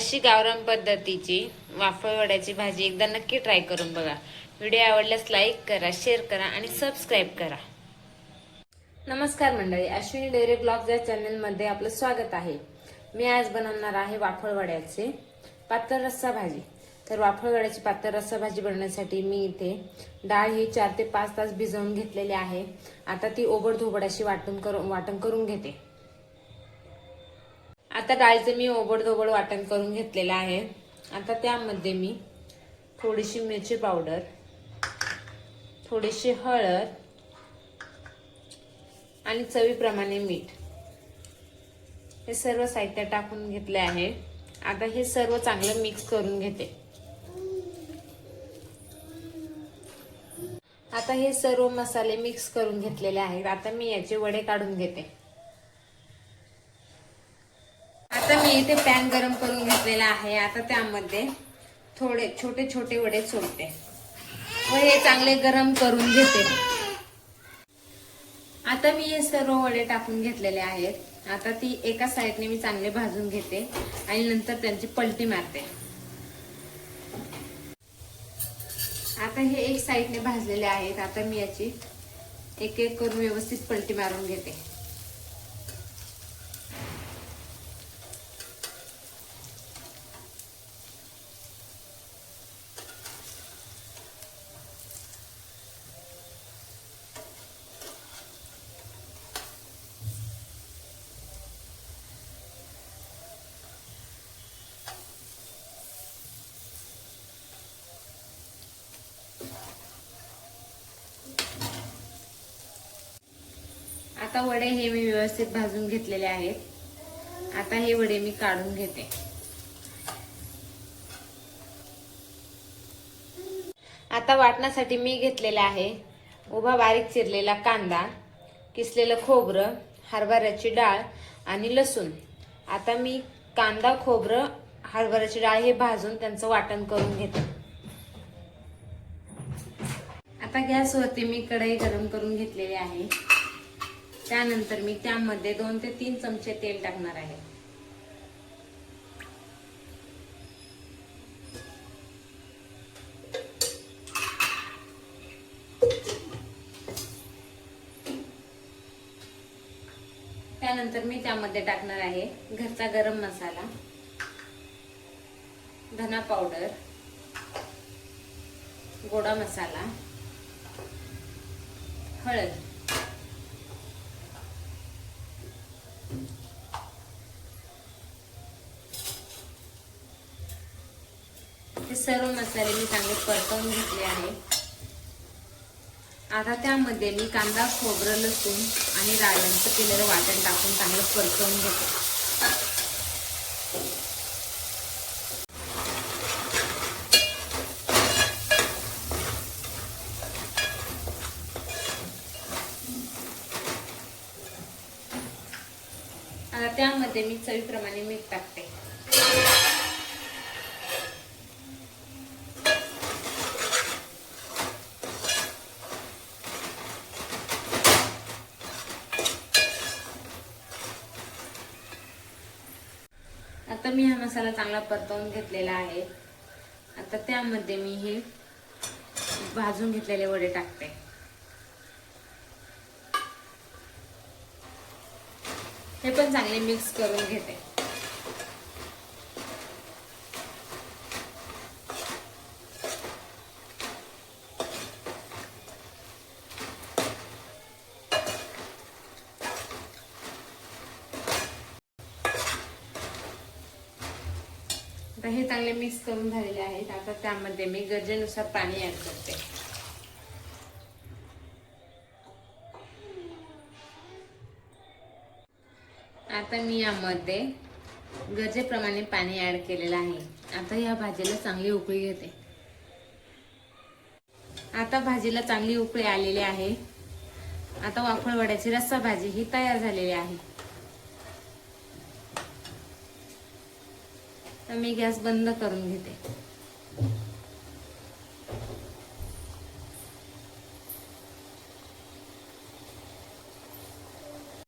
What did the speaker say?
अशी गावरान पद्धतीची वाफळ वड्याची भाजी एकदा नक्की ट्राय करून बघा। व्हिडिओ आवडल्यास लाईक करा, शेअर करा आणि सबस्क्राईब करा। नमस्कार मंडळी, अश्विनी डेअरी ब्लॉग या चॅनलमध्ये आपलं स्वागत आहे। मी आज बनवणार आहे वाफळ वड्याचे पातळ रस्सा भाजी। तर वाफळ वड्याची पातळ रस्सा भाजी बनवण्यासाठी मी इथे डाळ ही 4 ते 5 तास भिजवून घेतलेली आहे। आता ती ओबडधोबड अशी वाटण करून घेते। आता डाळीचे मी ओबडधोबड वाटण करून घेतलेलं आहे। आता त्यामध्ये मी थोडीशी मिरची पावडर, थोडीशी हळद आणि चवीप्रमाणे मीठ हे सर्व साहित्य टाकून घेतले आहे। आता हे सर्व चांगलं मिक्स करून घेते। आता हे सर्व मसाले मिक्स करून घेतलेले आहेत। आता मी याचे वडे काढून घेते। आता मी इथे पॅन गरम करून घेतलेला आहे। आता त्यामध्ये थोडे छोटे छोटे वडे सोडते व हे चांगले गरम करून घेते। आता मी हे सर्व वडे टाकून घेतलेले आहेत। आता ती एका साईडने मी चांगले भाजून घेते आणि नंतर त्यांची पलटी मारते। आता हे एक साईडने भाजलेले आहेत। आता मी याची एक एक करून व्यवस्थित पलटी मारून घेते। आता वडे हे मी व्यवस्थित भाजून घेतलेले आहेत। आता हे वडे मी काढून घेते। आता वाटण्यासाठी मी घेतलेला आहे उभा बारीक चिरलेला कांदा, किसलेलं खोबरं, हरभऱ्याची डाळ आणि लसूण। आता मी कांदा, खोबरं, हरभऱ्याची डाळ हे भाजून त्यांचं वाटण करून घेते। आता गॅसवरती मी कढई गरम करून घेतलेली आहे। त्यानंतर मी त्यामध्ये 2 ते 3 चमचे तेल टाकणार आहे। त्यानंतर मी त्यामध्ये टाकणार आहे घरचा गरम मसाला, धना पावडर, गोडा मसाला, हळद, हे सर्व मसाले मी चांगले परतवून घेतले आहे। आता त्यामध्ये मी कांदा, खोबरं, लसूण आणि डाळीचं केलेलं वाटण टाकून चांगलं परतवून घेते। आता त्यामध्ये मी चवीप्रमाणे मीठ टाकते। आता मी हा मसाला चांगला परतवून घेतलेला आहे। आता त्यामध्ये मी हे भाजून घेतलेले वडे टाकते। हे पण चांगले मिक्स करून घेते। आता हे चांगले मिक्स करून झालेले आहेत। आता त्यामध्ये मी गरजेनुसार पाणी ऍड करते। आता मी यामध्ये गरजेप्रमाणे पाणी ऍड केलेलं आहे। आता या भाजीला चांगली उकळी घेते। आता भाजीला चांगली उकळी आलेली आहे। आता वाफळ वड्याची रस्सा भाजी ही तयार झालेली आहे। तर मी गॅस बंद करून घेते।